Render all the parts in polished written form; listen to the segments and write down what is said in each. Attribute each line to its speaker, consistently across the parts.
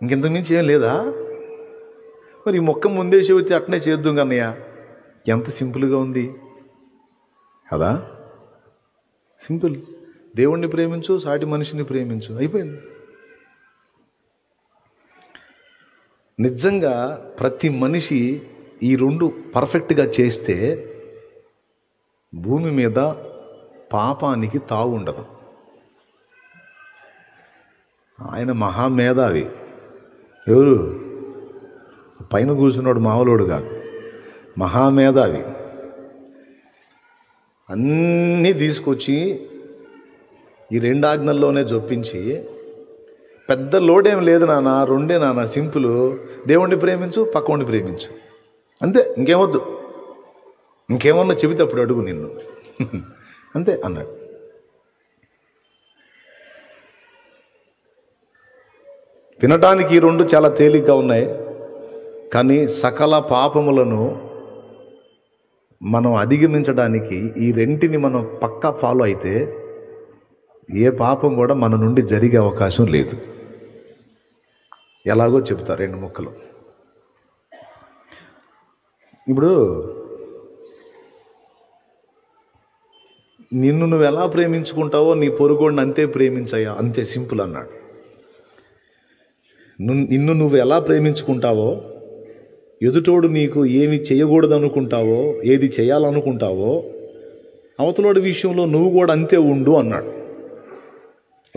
Speaker 1: ఇంకెంతకు మించి ఏం లేదా? మరి ఈ మొక్క ముందే చెబితే అట్నే చేద్దాం కన్నయ్య. ఎంత సింపుల్గా ఉంది కదా. సింపుల్. దేవుణ్ణి ప్రేమించు, సాటి మనిషిని ప్రేమించు, అయిపోయింది. నిజంగా ప్రతి మనిషి ఈ రెండు పర్ఫెక్ట్గా చేస్తే భూమి మీద పాపానికి తావు ఉండదు. ఆయన మహామేధావి. ఎవరు? పైన కూర్చున్నాడు మామూలోడు కాదు, మహామేధావి. అన్నీ తీసుకొచ్చి ఈ 2 ఆజ్ఞల్లోనే జొప్పించి, పెద్ద లోడేం లేదు నాన్న, 2 నాన్న, సింపుల్. దేవుణ్ణి ప్రేమించు, పక్కవాడిని ప్రేమించు, అంతే, ఇంకేమొద్దు. ఇంకేమన్నా చెబితే అప్పుడు అడుగు నిన్ను, అంతే అన్నాడు. వినటానికి ఈ 2 చాలా తేలిగ్గా ఉన్నాయి, కానీ సకల పాపములను మనం అధిగమించడానికి ఈ 2ని మనం పక్కా ఫాలో అయితే ఏ పాపం కూడా మన నుండి జరిగే అవకాశం లేదు. ఎలాగో చెప్తా 2 ముక్కలు. ఇప్పుడు నిన్ను నువ్వు ఎలా ప్రేమించుకుంటావో నీ పొరుగుడిని అంతే ప్రేమించయ్యా, అంతే సింపుల్ అన్నాడు. నిన్ను నువ్వు ఎలా ప్రేమించుకుంటావో, ఎదుటోడు నీకు ఏమి చేయకూడదు అనుకుంటావో, ఏది చేయాలనుకుంటావో, అవతలోడి విషయంలో నువ్వు కూడా అంతే ఉండు అన్నాడు.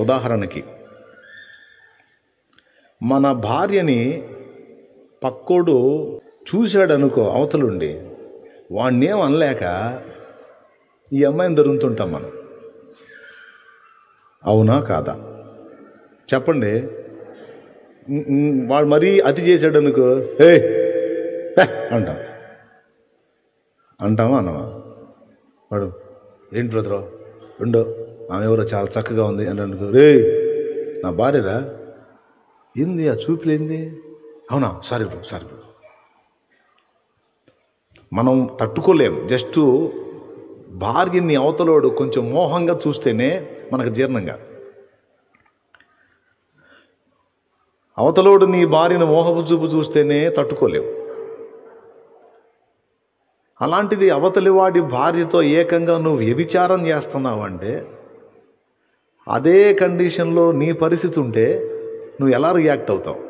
Speaker 1: ఉదాహరణకి, మన భార్యని పక్కోడు చూశాడు అనుకో, అవతలుండి వాడినేం అనలేక ఈ అమ్మాయిని దొరుకుతుంటాం మనం. అవునా కాదా చెప్పండి? వాడు మరీ అతి చేశాడు అనుకో, ఏ అంటావా అనవా? వాడు ఏంటి బ్రదరా ఉండో, ఆమె ఎవరో చాలా చక్కగా ఉంది అని అనుకో, రే నా భార్యరా, ఏంది ఆ చూపులేంది, అవునా, సారీ బ్రో సారీ బ్రో. మనం తట్టుకోలేం. జస్ట్ భార్యని అవతలోడు కొంచెం మోహంగా చూస్తేనే మనకు జీర్ణంగా. అవతలోడు నీ భార్యను మోహపు చూపు చూస్తేనే తట్టుకోలేవు. అలాంటిది అవతలి వాడి భార్యతో ఏకంగా నువ్వు వ్యభిచారం చేస్తున్నావంటే, అదే కండిషన్లో నీ పరిస్థితి ఉంటే నువ్వు ఎలా రియాక్ట్ అవుతావు?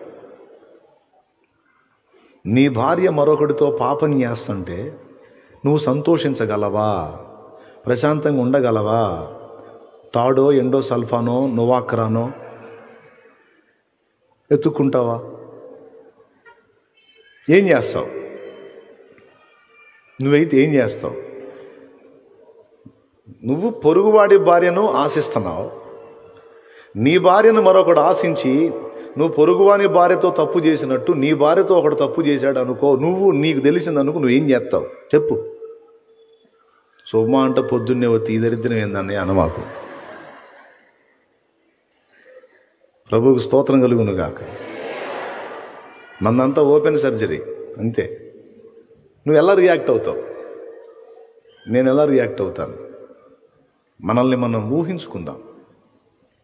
Speaker 1: నీ భార్య మరొకటితో పాపం చేస్తుంటే నువ్వు సంతోషించగలవా? ప్రశాంతంగా ఉండగలవా? తాడో ఎండో సల్ఫానో నోవాక్రానో ఎత్తుక్కుంటావా? ఏం చేస్తావు? నువ్వైతే ఏం చేస్తావు? నువ్వు పొరుగువాడి భార్యను ఆశిస్తున్నావు. నీ భార్యను మరొకడు ఆశించి నువ్వు పొరుగువాని భార్యతో తప్పు చేసినట్టు నీ భార్యతో ఒకడు తప్పు చేశాడు అనుకో, నీకు తెలిసిందనుకో, నువ్వేం చేస్తావు చెప్పు? సోమా అంట పొద్దున్నే వచ్చి ఈ దరిద్రం ఏందని అనమాకు. ప్రభువుకు స్తోత్రం కలుగును గాక. మనంతా ఓపెన్ సర్జరీ అంతే. నువ్వు ఎలా రియాక్ట్ అవుతావు? నేను ఎలా రియాక్ట్ అవుతాను? మనల్ని మనం ఊహించుకుందాం.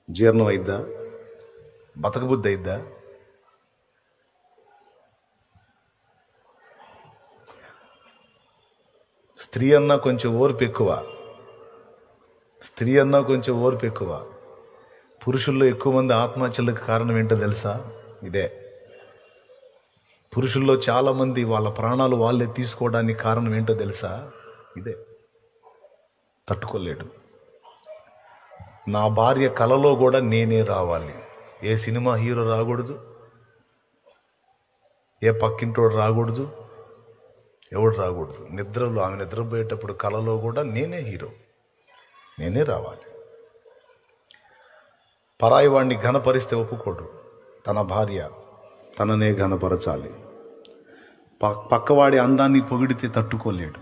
Speaker 1: జీర్ణం అయిద్దా? బతకబుద్ధి అయిద్దా? స్త్రీ అన్నా కొంచెం ఓర్పు ఎక్కువ. స్త్రీ అన్నా కొంచెం ఓర్పు ఎక్కువ. పురుషుల్లో ఎక్కువ మంది ఆత్మహత్యలకు కారణం ఏంటో తెలుసా? ఇదే. పురుషుల్లో చాలామంది వాళ్ళ ప్రాణాలు వాళ్ళే తీసుకోవడానికి కారణం ఏంటో తెలుసా? ఇదే. తట్టుకోలేడు. నా భార్య కలలో కూడా నేనే రావాలి. ఏ సినిమా హీరో రాకూడదు, ఏ పక్కింటోడు రాకూడదు, ఎవడు రాకూడదు. నిద్రలో ఆమె నిద్రపోయేటప్పుడు కలలో కూడా నేనే హీరో, నేనే రావాలి. పరాయి వాడిని ఘనపరిస్తే ఒప్పుకోడు. తన భార్య తననే ఘనపరచాలి. పక్కవాడి అందాన్ని పొగిడితే తట్టుకోలేడు.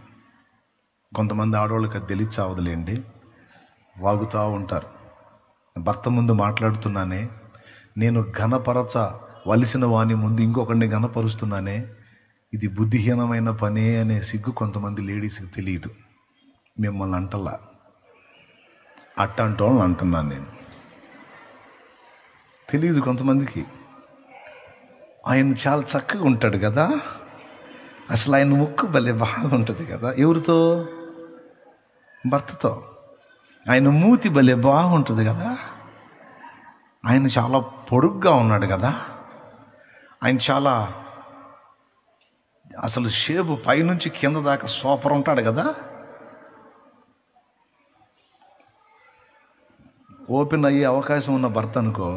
Speaker 1: కొంతమంది ఆడవాళ్ళకి అది తెలియచావదులేండి, వాగుతూ ఉంటారు. భర్త ముందు మాట్లాడుతున్నానే, నేను ఘనపరచవలసిన వాని ముందు ఇంకొకరిని ఘనపరుస్తున్నానే, ఇది బుద్ధిహీనమైన పనే అనే సిగ్గు కొంతమంది లేడీస్కి తెలియదు. మిమ్మల్ని అంటలా, అట్టంటోళ్ళని అంటున్నాను నేను. తెలియదు కొంతమందికి. ఆయన చాలా చక్కగా ఉంటాడు కదా, అసలు ఆయన ముక్కు భలే బాగుంటుంది కదా. ఎవరితో? భర్తతో. ఆయన మూతి భలే బాగుంటుంది కదా, ఆయన చాలా పొడుగ్గా ఉన్నాడు కదా, ఆయన చాలా అసలు షేపు పైనుంచి కింద దాకా సూపర్ ఉంటాడు కదా. ఓపెన్ అయ్యే అవకాశం ఉన్న భర్త అనుకో,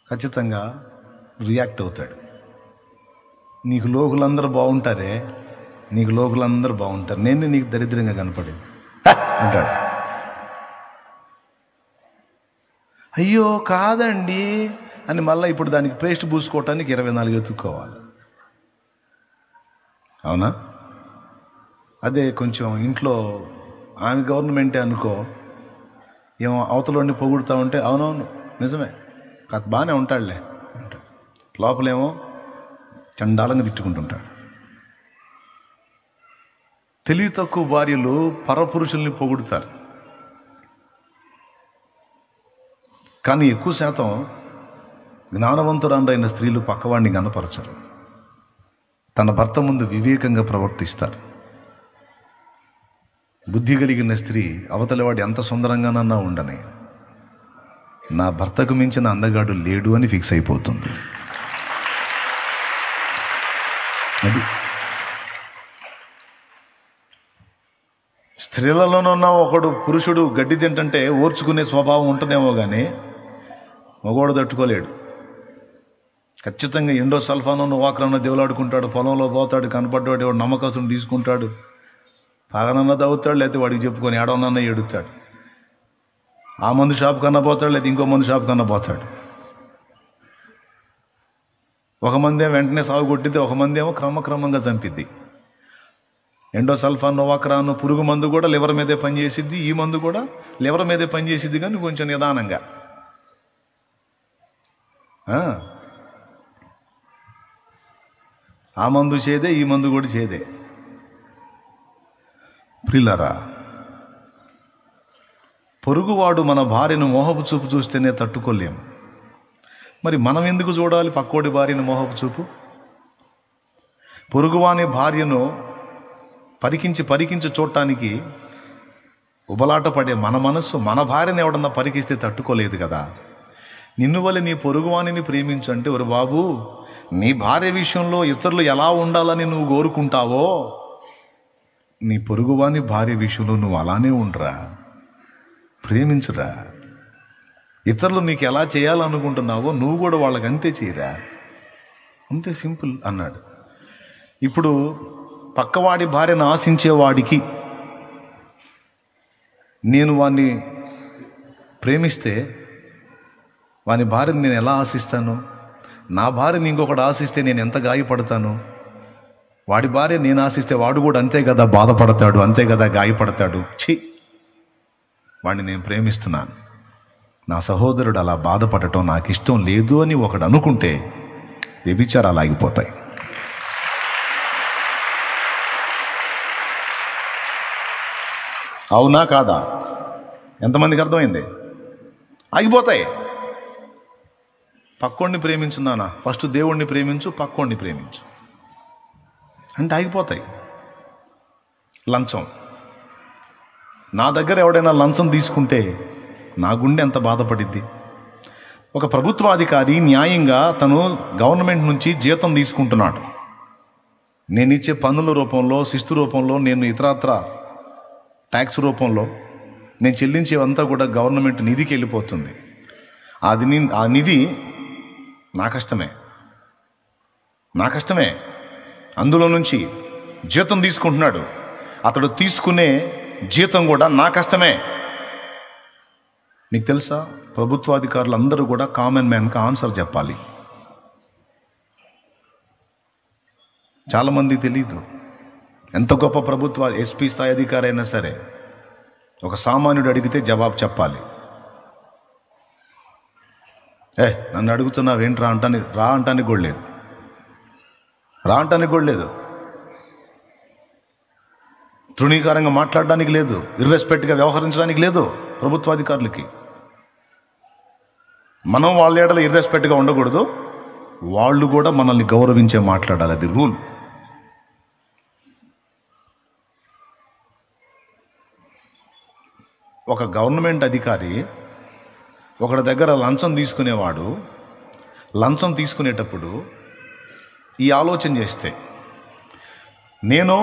Speaker 1: ఖచ్చితంగా రియాక్ట్ అవుతాడు. నీకు లోకులందరూ బాగుంటారే, నీకు లోకులందరూ బాగుంటారు, నేను నీకు దరిద్రంగా కనపడేది అంటాడు. అయ్యో కాదండి అని మళ్ళీ ఇప్పుడు దానికి పేస్ట్ పూసుకోవటానికి 24 ఎత్తుక్కోవాలి. అవునా? అదే కొంచెం ఇంట్లో ఆమె గవర్నమెంటే అనుకో, ఏమో అవతలని పొగుడుతూ ఉంటే అవునవును నిజమే కాదు బాగానే ఉంటాడులే అంటాడు, లోపలేమో చండాలంగా తిట్టుకుంటుంటాడు. తెలివి తక్కువ భార్యలు పరపురుషుల్ని పొగుడుతారు, కానీ ఎక్కువ శాతం జ్ఞానవంతురాండ్రైన స్త్రీలు పక్కవాడిని గనపరచరు, తన భర్త ముందు వివేకంగా ప్రవర్తిస్తారు. బుద్ధి కలిగిన స్త్రీ అవతలవాడు ఎంత సుందరంగానన్నా ఉండని, నా భర్తకు మించిన అందగాడు లేడు అని ఫిక్స్ అయిపోతుంది. అది స్త్రీలలోనున్న ఒకడు పురుషుడు గడ్డి తింటుంటే ఓర్చుకునే స్వభావం ఉంటుందేమో కానీ మగవాడు తట్టుకోలేడు. ఖచ్చితంగా ఎండో సల్ఫానో వాకరన్న దేవులాడుకుంటాడు, పొలంలో పోతాడు, కనపడ్డాడు వాడు నమ్మకస్తుని తీసుకుంటాడు, తాగనన్నా తాగుతాడు, లేకపోతే వాడికి చెప్పుకొని ఏడవనన్నా ఏడుతాడు, ఆ మందు షాప్ కన్నా పోతాడు, లేకపోతే ఇంకో మందు షాప్ కన్నా పోతాడు. ఒక మంది ఏమో వెంటనే సాగు కొట్టిద్ది, ఒక మంది ఏమో క్రమక్రమంగా చంపిద్ది. ఎండో సల్ఫాన్ నోవాక్రాను పురుగు మందు కూడా లివర్ మీదే పనిచేసిద్ది, ఈ మందు కూడా లివర్ మీదే పనిచేసిద్ది, కానీ కొంచెం నిదానంగా. ఆ మందు చేదే, ఈ మందు కూడా చేదే. ప్రియులారా, పొరుగువాడు మన భార్యను మోహపు చూపు చూస్తేనే తట్టుకోలేము, మరి మనం ఎందుకు చూడాలి పక్కోడి భార్యను మోహపు చూపు? పొరుగువాని భార్యను పరికించి చూడటానికి ఉబలాట పడే మన మనస్సు మన భార్యను ఎవడన్నా పరికిస్తే తట్టుకోలేదు కదా. నిన్ను వల్ల నీ పొరుగువాణిని ప్రేమించు అంటే, ఒరు బాబు, నీ భార్య విషయంలో ఇతరులు ఎలా ఉండాలని నువ్వు కోరుకుంటావో నీ పొరుగువాని భార్య విషయంలో నువ్వు అలానే ఉండరా, ప్రేమించురా. ఇతరులు నీకు ఎలా చేయాలనుకుంటున్నావో నువ్వు కూడా వాళ్ళకి అంతే చేయరా, అంతే సింపుల్ అన్నాడు. ఇప్పుడు పక్కవాడి భార్యను ఆశించేవాడికి నేను వాడిని ప్రేమిస్తే వాని భార్యను నేను ఎలా ఆశిస్తాను? నా భార్యని ఇంకొకటి ఆశిస్తే నేను ఎంత గాయపడతాను? వాడి భార్య నేను ఆశిస్తే వాడు కూడా అంతే కదా బాధపడతాడు, అంతే కదా గాయపడతాడు. ఛీ, వాడిని నేను ప్రేమిస్తున్నాను, నా సహోదరుడు అలా బాధపడటం నాకు ఇష్టం లేదు అని ఒకడు అనుకుంటే వ్యభిచారాలు ఆగిపోతాయి. అవునా కాదా? ఎంతమందికి అర్థమైంది? ఆగిపోతాయి. పక్కోడిని ప్రేమించు నాన్న, ఫస్ట్ దేవుణ్ణి ప్రేమించు, పక్కోడిని ప్రేమించు అంటే ఆగిపోతాయి. లంచం, నా దగ్గర ఎవడైనా లంచం తీసుకుంటే నా గుండె ఎంత బాధపడిద్ది. ఒక ప్రభుత్వాధికారి న్యాయంగా తను గవర్నమెంట్ నుంచి జీతం తీసుకుంటున్నాడు, నేను ఇచ్చే పన్నుల రూపంలో, శిస్తు రూపంలో, నేను ఇతరత్ర ట్యాక్స్ రూపంలో నేను చెల్లించేవంతా కూడా గవర్నమెంట్ నిధికి వెళ్ళిపోతుంది. ఆ నిధి నా కష్టమే. అందులో నుంచి జీతం తీసుకుంటున్నాడు, అతడు తీసుకునే జీతం కూడా నా కష్టమే. నీకు తెలుసా, ప్రభుత్వాధికారులు అందరూ కూడా కామన్ మ్యాన్కి ఆన్సర్ చెప్పాలి. చాలామంది తెలీదు. ఎంత గొప్ప ప్రభుత్వ ఎస్పీ స్థాయి అధికారి అయినా సరే ఒక సామాన్యుడు అడిగితే జవాబు చెప్పాలి. నన్ను అడుగుతున్నావేంట్రా అంటానికి రా అంటానికి కూడా లేదు, తృణీకారంగా మాట్లాడడానికి లేదు, ఇర్రెస్పెక్ట్గా వ్యవహరించడానికి లేదు ప్రభుత్వాధికారులకి. మనం వాళ్ళ ఏడలో ఇర్రెస్పెక్ట్గా ఉండకూడదు, వాళ్ళు కూడా మనల్ని గౌరవించే మాట్లాడాలి. అది రూల్. ఒక గవర్నమెంట్ అధికారి ఒకడి దగ్గర లంచం తీసుకునేవాడు లంచం తీసుకునేటప్పుడు ఈ ఆలోచన చేస్తే, నేను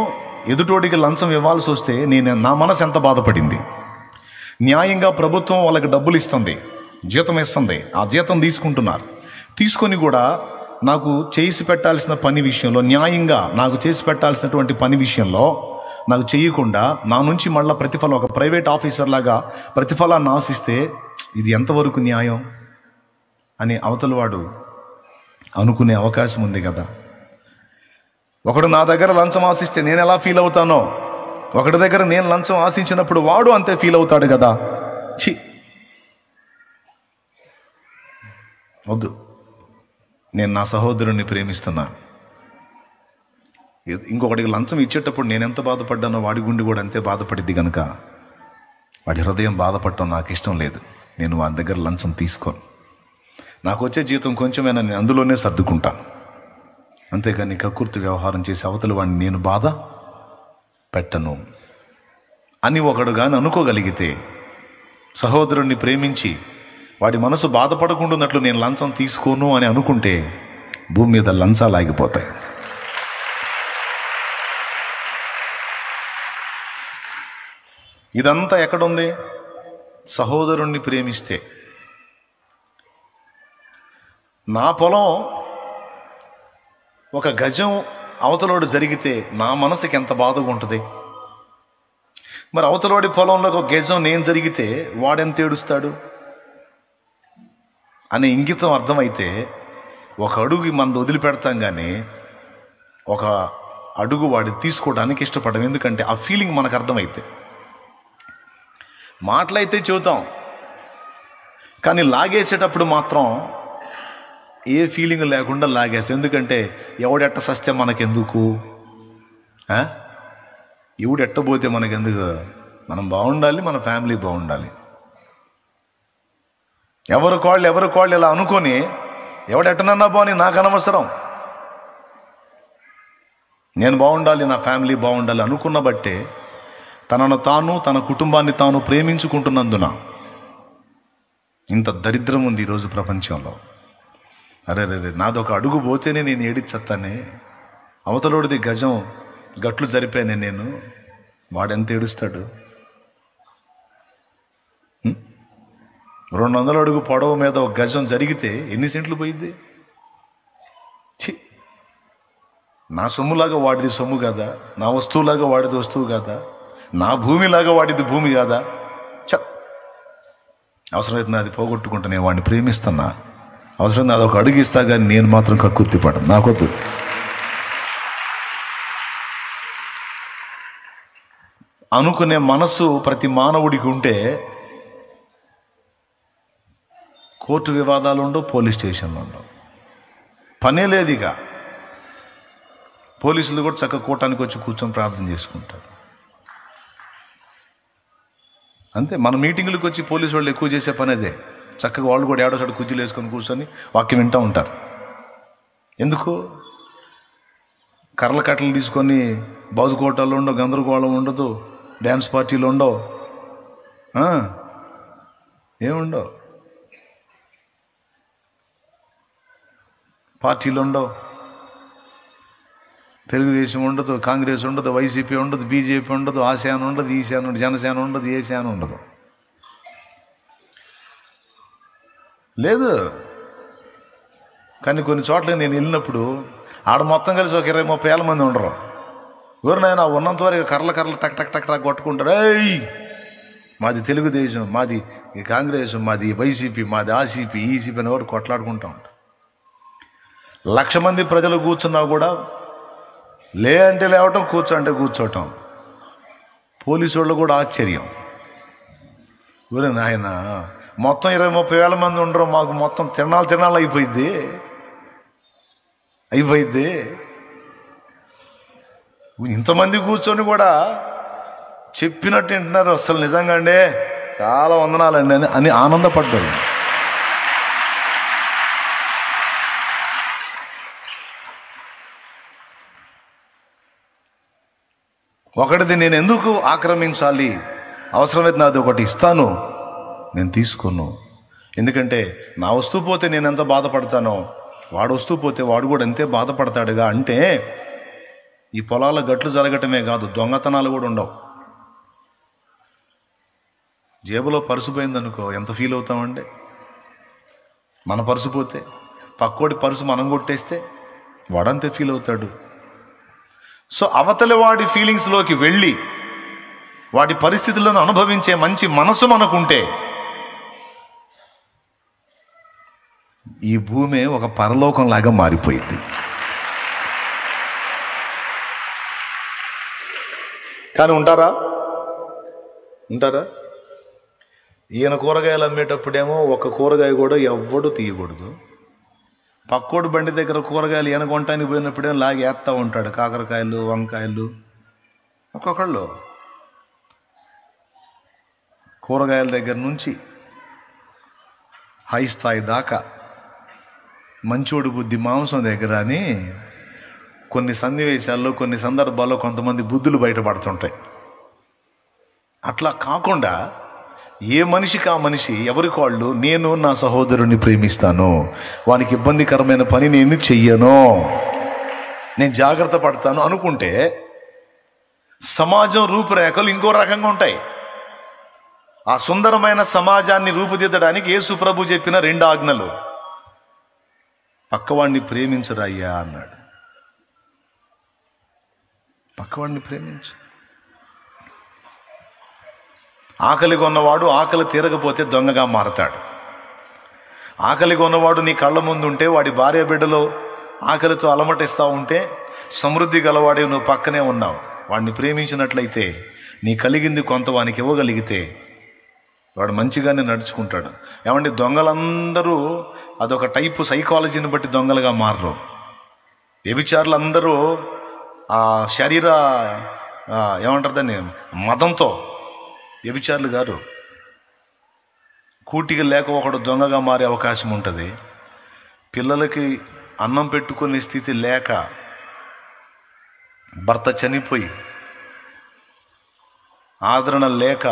Speaker 1: ఎదుటోడికి లంచం ఇవ్వాల్సి వస్తే నా మనసు ఎంత బాధపడింది. న్యాయంగా ప్రభుత్వం వాళ్ళకి డబ్బులు ఇస్తుంది, జీతం ఇస్తుంది, ఆ జీతం తీసుకొని కూడా నాకు చేసి పెట్టాల్సిన పని విషయంలో, న్యాయంగా నాకు చేసి పెట్టాల్సినటువంటి పని విషయంలో నాకు చేయకుండా నా నుంచి మళ్ళీ ప్రతిఫలం, ఒక ప్రైవేట్ ఆఫీసర్ లాగా ప్రతిఫలాన్ని ఆశిస్తే ఇది ఎంతవరకు న్యాయం అని అవతల వాడు అనుకునే అవకాశం ఉంది కదా. ఒకడు నా దగ్గర లంచం ఆశిస్తే నేను ఎలా ఫీల్ అవుతానో, ఒకటి దగ్గర నేను లంచం ఆశించినప్పుడు వాడు అంతే ఫీల్ అవుతాడు కదా. ఛీ, వద్దు. నేను నా సహోదరుణ్ణి ప్రేమిస్తున్నాను. ఇంకొకటికి లంచం ఇచ్చేటప్పుడు నేను ఎంత బాధపడ్డానో వాడి గుండె కూడా అంతే బాధపడిద్ది కనుక వాడి హృదయం బాధపడటం నాకు ఇష్టం లేదు. నేను వాడి దగ్గర లంచం తీసుకోను. నాకు వచ్చే జీతం కొంచెమైనా నేను అందులోనే సర్దుకుంటాను. అంతేగాని కక్కుర్తి వ్యవహారం చేసి అవతల వాడిని నేను బాధ పెట్టను అని ఒకడు కానీ అనుకోగలిగితే, సహోదరుణ్ణి ప్రేమించి వాడి మనసు బాధపడకుండా నేను లంచం తీసుకోను అని అనుకుంటే భూమి మీద లంచాలు ఆగిపోతాయి. ఇదంతా ఎక్కడుంది? సహోదరుణ్ణి ప్రేమిస్తే. నా పొలం ఒక గజం అవతలోడు జరిగితే నా మనసుకి ఎంత బాధగా ఉంటుంది. మరి అవతలోడి పొలంలో ఒక గజం నేను జరిగితే వాడెంత ఏడుస్తాడు అనే ఇంగితం అర్థమైతే ఒక అడుగు మంది వదిలిపెడతాం, కానీ ఒక అడుగు వాడి తీసుకోవడానికి ఇష్టపడడం. ఎందుకంటే ఆ ఫీలింగ్ మనకు అర్థమైతే. మాటలైతే చెబుతాం, కానీ లాగేసేటప్పుడు మాత్రం ఏ ఫీలింగ్ లేకుండా లాగేస్తాం. ఎందుకంటే ఎవడెట్ట సస్తే మనకెందుకు, ఎవడెట్టబోతే మనకెందుకు, మనం బాగుండాలి, మన ఫ్యామిలీ బాగుండాలి. ఎవరి కాళ్ళు ఇలా అనుకొని ఎవడెట్టనన్నా పోని నాకు అనవసరం, నేను బాగుండాలి, నా ఫ్యామిలీ బాగుండాలి అనుకున్న బట్టే తనను తాను, తన కుటుంబాన్ని తాను ప్రేమించుకుంటున్నందున ఇంత దరిద్రం ఉంది ఈరోజు ప్రపంచంలో. అరే నాదొక అడుగు పోతేనే నేను ఏడిచ్చేస్తానే, అవతలోడిది గజం గట్లు జరిపానే నేను, వాడెంత ఏడుస్తాడు. 200 అడుగు పొడవు మీద ఒక గజం జరిగితే ఎన్ని సెంట్లు పోయిద్ది. నా సొమ్ములాగా వాడిది సొమ్ము కాదా, నా వస్తువులాగా వాడిది వస్తువు కాదా, నా భూమిలాగా వాడిది భూమి కాదా. అవసరమైతే నాది పోగొట్టుకుంటా, నేను వాడిని ప్రేమిస్తున్నా, అవసరం అదొక అడుగు ఇస్తా, కానీ నేను మాత్రం కక్కుర్తి పడను, నాకొద్దు. అనుకునే మనసు ప్రతి మానవుడికి ఉంటే కోర్టు వివాదాలు ఉండవు, పోలీస్ స్టేషన్లు ఉండవు, పనే లేదు. ఇక పోలీసులు కూడా చక్కగా కోర్టానికి వచ్చి కూర్చొని ప్రార్థన చేసుకుంటారు. అంతే. మన మీటింగులకు వచ్చి పోలీసు వాళ్ళు ఎక్కువ చేసే పని అదే. చక్కగా వాళ్ళు కూడా ఏడోసారి కుర్చీలు వేసుకొని కూర్చొని వాక్యం వింటూ ఉంటారు. ఎందుకు? కర్రల కట్టలు తీసుకొని బాజుకోటాలు ఉండవు, గందరగోళం ఉండదు, డ్యాన్స్ పార్టీలు ఉండవు, ఏముండవు, పార్టీలు ఉండవు, తెలుగుదేశం ఉండదు, కాంగ్రెస్ ఉండదు, వైసీపీ ఉండదు, బీజేపీ ఉండదు, ఆ సేన ఉండదు, ఈ సేన ఉండదు, జనసేన ఉండదు, ఏ సేన ఉండదు. లేదు. కానీ కొన్ని చోట్ల నేను వెళ్ళినప్పుడు ఆడ మొత్తం కలిసి ఒక 20-30 మంది ఉండరు. ఎవరినైనా ఉన్నంత వరకు కర్రలు టక్ టక్ టక్ టక్ కొట్టుకుంటారు. మాది తెలుగుదేశం, మాది కాంగ్రెస్, మాది వైసీపీ, మాది ఆసీపీ, ఈసీపీ అని ఎవరు కొట్లాడుకుంటూ ఉంటారు. 1,00,000 మంది ప్రజలు కూర్చున్నా కూడా లే అంటే లేవటం, కూర్చో అంటే కూర్చోవటం. పోలీసు వాళ్ళు కూడా ఆశ్చర్యం. ఎవరే నాయన, మొత్తం 20-30 మంది ఉండరు, మాకు మొత్తం తిరణాలు అయిపోయిద్ది. ఇంతమంది కూర్చొని కూడా చెప్పినట్టు వింటున్నారు. అసలు నిజంగా అండి చాలా వందనాలండి అని ఆనందపడ్డారు. ఒకటిది నేను ఎందుకు ఆక్రమించాలి? అవసరమైతే నాది ఒకటి ఇస్తాను, నేను తీసుకోను. ఎందుకంటే నా వస్తువు పోతే నేను ఎంత బాధపడతానో వాడు వస్తువు పోతే వాడు కూడా అంతే బాధపడతాడుగా. అంటే ఈ పొలాల గట్లు జరగటమే కాదు, దొంగతనాలు కూడా ఉండవు. జేబులో పర్సు పోయిందనుకో ఎంత ఫీల్ అవుతామండి. మన పర్సు పోతే, పక్కోడి పర్సు మనం కొట్టేస్తే వాడంతే ఫీల్ అవుతాడు. సో అవతలి వాడి ఫీలింగ్స్లోకి వెళ్ళి వాడి పరిస్థితులను అనుభవించే మంచి మనసు మనకుంటే ఈ భూమి ఒక పరలోకంలాగా మారిపోయింది. కానీ ఉంటారా? ఈయన కూరగాయలు అమ్మేటప్పుడేమో ఒక కూరగాయ కూడా ఎవ్వడు తీయకూడదు. పక్కోడు బండి దగ్గర కూరగాయలు ఈయన కొనటానికి పోయినప్పుడేమో లాగేస్తూ ఉంటాడు. కాకరకాయలు, వంకాయలు, ఒక్కొక్కళ్ళు కూరగాయల దగ్గర నుంచి హై స్థాయి దాకా మంచోడు బుద్ధి మాంసం దగ్గర అని కొన్ని సన్నివేశాల్లో, కొన్ని సందర్భాల్లో కొంతమంది బుద్ధులు బయటపడుతుంటాయి. అట్లా కాకుండా ఏ మనిషికి ఆ మనిషి ఎవరికి వాళ్ళు, నేను నా సహోదరుని ప్రేమిస్తాను, వానికి ఇబ్బందికరమైన పని నేను చెయ్యను, నేను జాగ్రత్త పడతాను అనుకుంటే సమాజం రూపురేఖలు ఇంకో రకంగా ఉంటాయి. ఆ సుందరమైన సమాజాన్ని రూపుదిద్దడానికి యేసు ప్రభు చెప్పిన 2 ఆజ్ఞలు. పక్కవాడిని ప్రేమించరయ్యా అన్నాడు. పక్కవాడిని ప్రేమించు. ఆకలి కొన్నవాడు ఆకలి తీరకపోతే దొంగగా మారతాడు. ఆకలి కొన్నవాడు నీ కళ్ళ ముందు ఉంటే, వాడి భార్య బిడ్డలో ఆకలితో అలమటిస్తూ ఉంటే, సమృద్ధి గలవాడే నువ్వు పక్కనే ఉన్నావు. వాడిని ప్రేమించినట్లయితే నీ కలిగింది కొంత వానికి ఇవ్వగలిగితే వాడు మంచిగానే నడుచుకుంటాడు. ఏమంటే దొంగలందరూ అదొక టైపు సైకాలజీని బట్టి దొంగలుగా మారరు. వ్యభిచారులందరూ ఆ శరీర ఏమంటారు దాన్ని, మదంతో వ్యభిచారులు గారు. కూటికి లేక ఒకడు దొంగగా మారే అవకాశం ఉంటుంది. పిల్లలకి అన్నం పెట్టుకునే స్థితి లేక భర్త చనిపోయి ఆదరణ లేక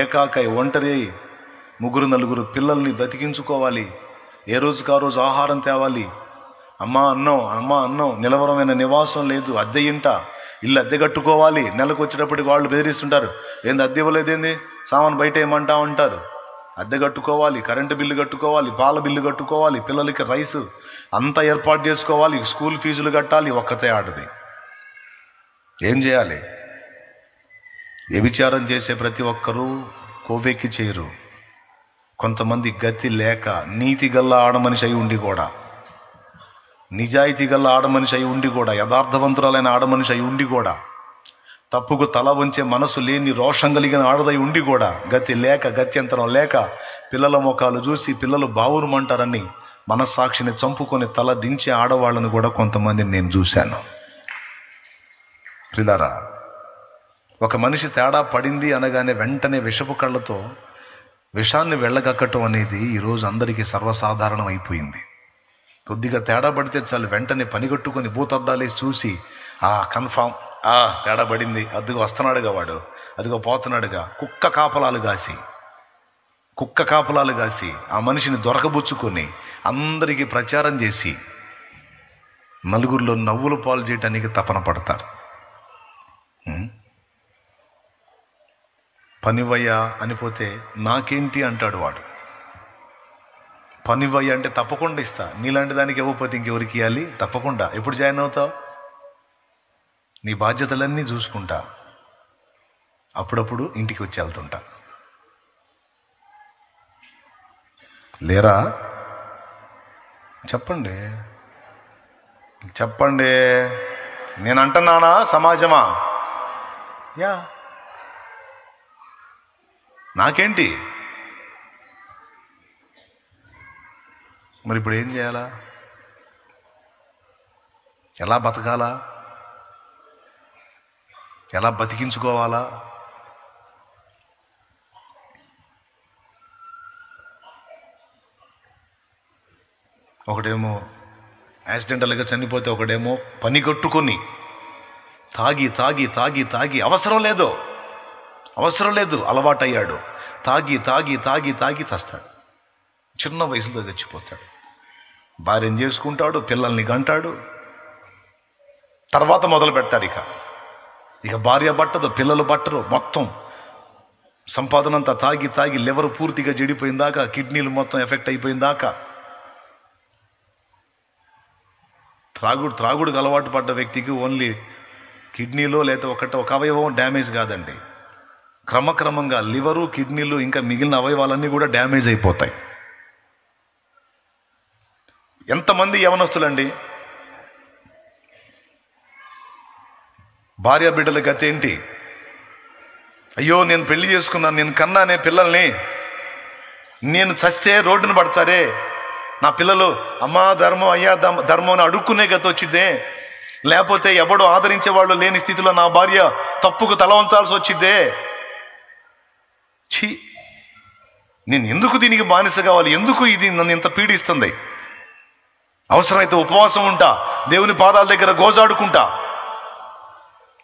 Speaker 1: ఏకాకై ఒంటరి 3-4 పిల్లల్ని బ్రతికించుకోవాలి. ఏ రోజుకి ఆ రోజు ఆహారం తేవాలి. అమ్మ అన్నం నిలవరమైన నివాసం లేదు. అద్దె ఇంట ఇల్లు అద్దె కట్టుకోవాలి. నెలకు వచ్చేటప్పటికి వాళ్ళు బెదిరిస్తుంటారు. ఏంది అద్దె ఇవ్వలేదేంది, సామాను బయట ఏమంటా ఉంటారు. అద్దె కట్టుకోవాలి, కరెంటు బిల్లు కట్టుకోవాలి, పాల బిల్లు కట్టుకోవాలి, పిల్లలకి రైసు అంతా ఏర్పాటు చేసుకోవాలి, స్కూల్ ఫీజులు కట్టాలి. ఒక్కతే ఆడది. ఏం చేయాలి? వ్యభిచారం చేసే ప్రతి ఒక్కరూ కోవెక్కి చేయరు. కొంతమంది గతి లేక నీతి గల్ల ఆడమనిషి అయి ఉండి కూడా, నిజాయితీ గల్ల ఆడమనిషి అయి ఉండి కూడా, యథార్థవంతురాలైన ఆడమనిషి అయి ఉండి కూడా, తప్పుకు తల వంచే మనసు లేని రోషం కలిగిన ఆడదై ఉండి కూడా గతి లేక, గత్యంతరం లేక పిల్లల ముఖాలు చూసి పిల్లలు బావురుమంటారని మనస్సాక్షిని చంపుకొని తల దించే ఆడవాళ్ళను కూడా కొంతమందిని నేను చూశాను. ప్రియులారా, ఒక మనిషి తేడా పడింది అనగానే వెంటనే విషపు కళ్ళతో విషాన్ని వెళ్ళగక్కటం అనేది ఈరోజు అందరికీ సర్వసాధారణం అయిపోయింది. కొద్దిగా తేడా పడితే చాలు వెంటనే పనిగట్టుకొని భూతద్దాలేసి చూసి కన్ఫామ్ తేడా పడింది, అదిగో వస్తున్నాడుగా వాడు, అదిగో పోతున్నాడుగా, కుక్క కాపలాలు కాసి ఆ మనిషిని దొరకబుచ్చుకొని అందరికీ ప్రచారం చేసి నలుగురిలో నవ్వులు పాలు చేయటానికి తపన పడతారు. పనివయ్యా అనిపోతే నాకేంటి అంటాడు వాడు. పనివయ్య అంటే తప్పకుండా ఇస్తా, నీలాంటి దానికి ఇవ్వకపోతే ఇంకెవరికి ఇవ్వాలి? తప్పకుండా. ఎప్పుడు జాయిన్ అవుతావు? నీ బాధ్యతలన్నీ చూసుకుంటా, అప్పుడప్పుడు ఇంటికి వచ్చి వెళ్తుంటా. లేరా? చెప్పండి. నేను అంటున్నానా? సమాజమా? నాకేంటి? మరి ఇప్పుడు ఏం చేయాలా? ఎలా బతకాలా? ఎలా బతికించుకోవాలా? ఒకడేమో యాక్సిడెంటల్గా చనిపోతే, ఒకడేమో పని కట్టుకొని తాగి తాగి తాగి తాగి అవసరం లేదు అలవాటయ్యాడు. తాగి తాగి తాగి తాగి చస్తాడు. చిన్న వయసులో చచ్చిపోతాడు. భార్యను చేసుకుంటాడు, పిల్లల్ని గంటాడు. తర్వాత మొదలు పెడతాడు ఇక భార్య పట్టదు, పిల్లలు పట్టరు. మొత్తం సంపాదన అంతా తాగి తాగి లివర్ పూర్తిగా చెడిపోయిందాకా, కిడ్నీలు మొత్తం ఎఫెక్ట్ అయిపోయిందాకా. త్రాగుడికి అలవాటు పడ్డ వ్యక్తికి ఓన్లీ కిడ్నీలో లేదా ఒక అవయవం డ్యామేజ్ కాదండి, క్రమక్రమంగా లివరు, కిడ్నీలు ఇంకా మిగిలిన అవయవాలన్నీ కూడా డ్యామేజ్ అయిపోతాయి. ఎంతమంది యవనస్తులండి భార్య బిడ్డల గతి ఏంటి? అయ్యో నేను పెళ్లి చేసుకున్నాను, నేను కన్నానే పిల్లల్ని, నేను చస్తే రోడ్డున పడతారే, నా పిల్లలు అమ్మా ధర్మం అయ్యా ధర్మం అని అడుక్కునే గతి వచ్చిద్దే, లేకపోతే ఎవడో ఆదరించేవాళ్ళు లేని స్థితిలో నా భార్య తప్పుకు తల వంచాల్సి వచ్చిద్దే. ఛీ, నేను ఎందుకు దీనికి బానిస కావాలి? ఎందుకు ఇది నన్ను ఇంత పీడిస్తుంది? అవసరమైతే ఉపవాసం ఉంటా, దేవుని పాదాల దగ్గర గోజాడుకుంటా,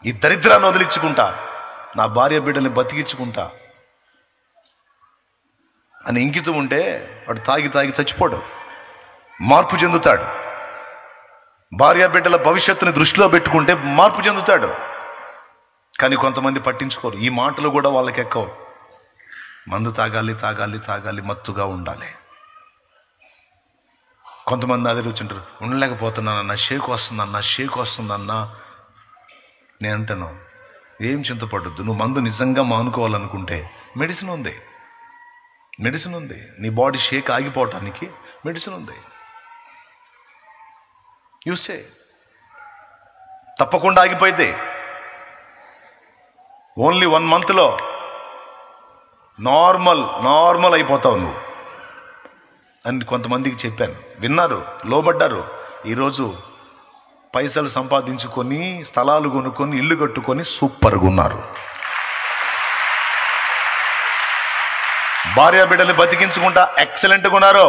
Speaker 1: ఈ దరిద్రాన్ని వదిలించుకుంటా, నా భార్య బిడ్డల్ని బతికించుకుంటా అని ఇంకితూ ఉంటే వాడు తాగి తాగి చచ్చిపోడు, మార్పు చెందుతాడు. భార్య బిడ్డల భవిష్యత్తుని దృష్టిలో పెట్టుకుంటే మార్పు చెందుతాడు. కానీ కొంతమంది పట్టించుకోరు. ఈ మాటలు కూడా వాళ్ళకి ఎక్కువ. మందు తాగాలి తాగాలి తాగాలి, మత్తుగా ఉండాలి. కొంతమంది అదే కూర్చుంటారు, ఉండలేకపోతున్నానన్నా, షేక్ వస్తుందన్నా. నేను అంటాను, ఏం చింతపడద్దు. నువ్వు మందు నిజంగా మానుకోవాలనుకుంటే మెడిసిన్ ఉంది. నీ బాడీ షేక్ ఆగిపోవటానికి మెడిసిన్ ఉంది, యూజ్ చేయి. తప్పకుండా ఆగిపోయింది. ఓన్లీ 1 monthలో నార్మల్ అయిపోతావు నువ్వు అని కొంతమందికి చెప్పాను. విన్నారు, లోబడ్డారు. ఈరోజు పైసలు సంపాదించుకొని, స్థలాలు కొనుక్కొని, ఇల్లు కట్టుకొని సూపర్గా ఉన్నారు. భార్య బిడ్డలు బతికించుకుంటా ఎక్సలెంట్గా ఉన్నారు.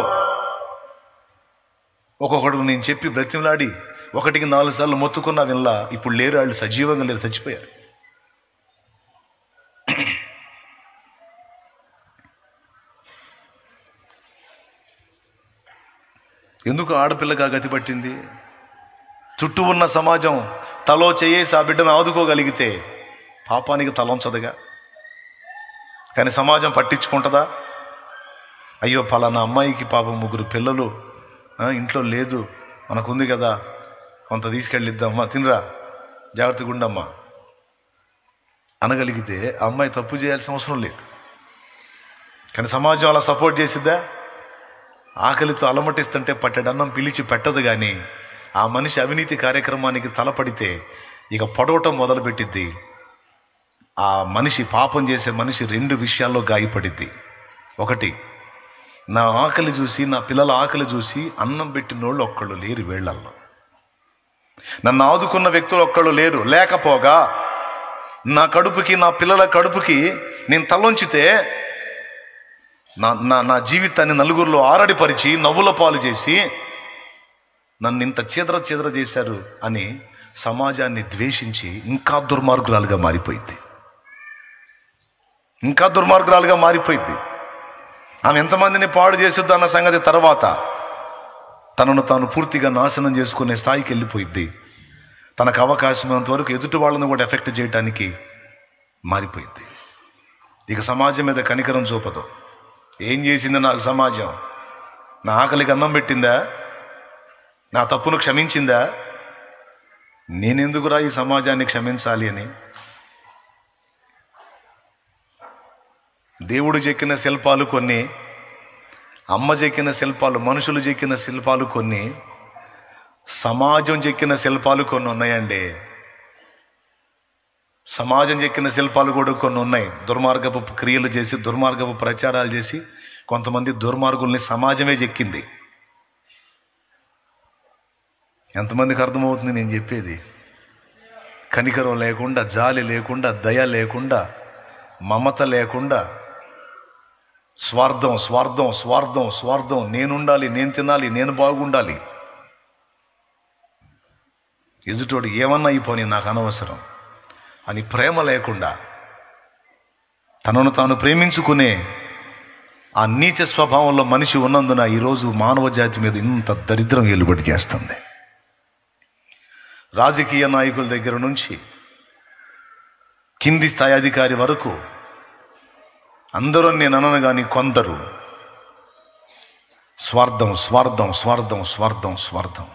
Speaker 1: ఒక్కొక్కడు నేను చెప్పి బ్రతిమలాడి 1కి 4 సార్లు మొత్తుకున్నా వినలా. ఇప్పుడు లేరు, వాళ్ళు సజీవంగా లేరు, చచ్చిపోయారు. ఎందుకు ఆడపిల్లగా గతి పట్టింది? చుట్టూ ఉన్న సమాజం తలో చేయేసి ఆ బిడ్డను ఆదుకోగలిగితే పాపానికి తలంచదుగా. కానీ సమాజం పట్టించుకుంటుందా? అయ్యో పలానా అమ్మాయికి పాపం 3 పిల్లలు, ఇంట్లో లేదు, మనకుంది కదా, కొంత తీసుకెళ్ళిద్దామా, తినరా, జాగ్రత్తగా ఉండమ్మా అనగలిగితే ఆ అమ్మాయి తప్పు చేయాల్సిన అవసరం లేదు. కానీ సమాజం అలా సపోర్ట్ చేసిద్దా? ఆకలితో అలమటిస్తుంటే పట్టెడన్నం పిలిచి పెట్టదు. కానీ ఆ మనిషి అవినీతి కార్యక్రమానికి తలపడితే ఇక పొడవటం మొదలుపెట్టిద్ది. ఆ మనిషి, పాపం చేసే మనిషి 2 విషయాల్లో గాయపడిద్ది. 1, నా ఆకలి చూసి, నా పిల్లల ఆకలి చూసి అన్నం పెట్టినోళ్ళు ఒక్కళ్ళు లేరు వేళ్లల్లో. నన్ను ఆదుకున్న వ్యక్తులు ఒక్కళ్ళు లేరు. లేకపోగా నా కడుపుకి, నా పిల్లల కడుపుకి నేను తలొంచితే నా జీవితాన్ని నలుగురిలో ఆరడిపరిచి నవ్వుల పాలు చేసి నన్ను ఇంత చీదర చేశారు అని సమాజాన్ని ద్వేషించి ఇంకా దుర్మార్గురాలుగా మారిపోయింది. ఆమె ఎంతమందిని పాడు చేసిద్దు అన్న సంగతి తర్వాత తనను తాను పూర్తిగా నాశనం చేసుకునే స్థాయికి వెళ్ళిపోయింది. తనకు అవకాశమైనంత వరకు ఎదుటి వాళ్ళను కూడా ఎఫెక్ట్ చేయడానికి మారిపోయింది. ఇక సమాజం మీద కనికరం చూపదు. ఏం చేసింది నాకు సమాజం? నా ఆకలికి అన్నం పెట్టిందా? నా తప్పును క్షమించిందా? నేనెందుకురా ఈ సమాజాన్ని క్షమించాలి అని? దేవుడు చెక్కిన శిల్పాలు కొన్ని, అమ్మ చెక్కిన శిల్పాలు, మనుషులు చెక్కిన శిల్పాలు కొన్ని, సమాజం చెక్కిన శిల్పాలు కొన్ని ఉన్నాయండి. సమాజం చెక్కిన శిల్పాలు కూడా కొన్ని ఉన్నాయి. దుర్మార్గపు క్రియలు చేసి, దుర్మార్గపు ప్రచారాలు చేసి కొంతమంది దుర్మార్గుల్ని సమాజమే చెక్కింది. ఎంతమందికి అర్థమవుతుంది నేను చెప్పేది? కనికరం లేకుండా, జాలి లేకుండా, దయ లేకుండా, మమత లేకుండా, స్వార్థం స్వార్థం స్వార్థం స్వార్థం, నేనుండాలి, నేను తినాలి, నేను బాగుండాలి, ఎదుటోడు ఏమన్నా అయిపోని నాకు అనవసరం. అని ప్రేమ లేకుండా తనను తాను ప్రేమించుకునే ఆ నీచ స్వభావంలో మనిషి ఉన్నందున ఈరోజు మానవ జాతి మీద ఇంత దరిద్రం ఏలుబడి చేస్తుంది. రాజకీయ నాయకుల దగ్గర నుంచి కింది స్థాయి అధికారి వరకు అందరూ నేను అనను కానీ కొందరు స్వార్థం స్వార్థం స్వార్థం స్వార్థం స్వార్థం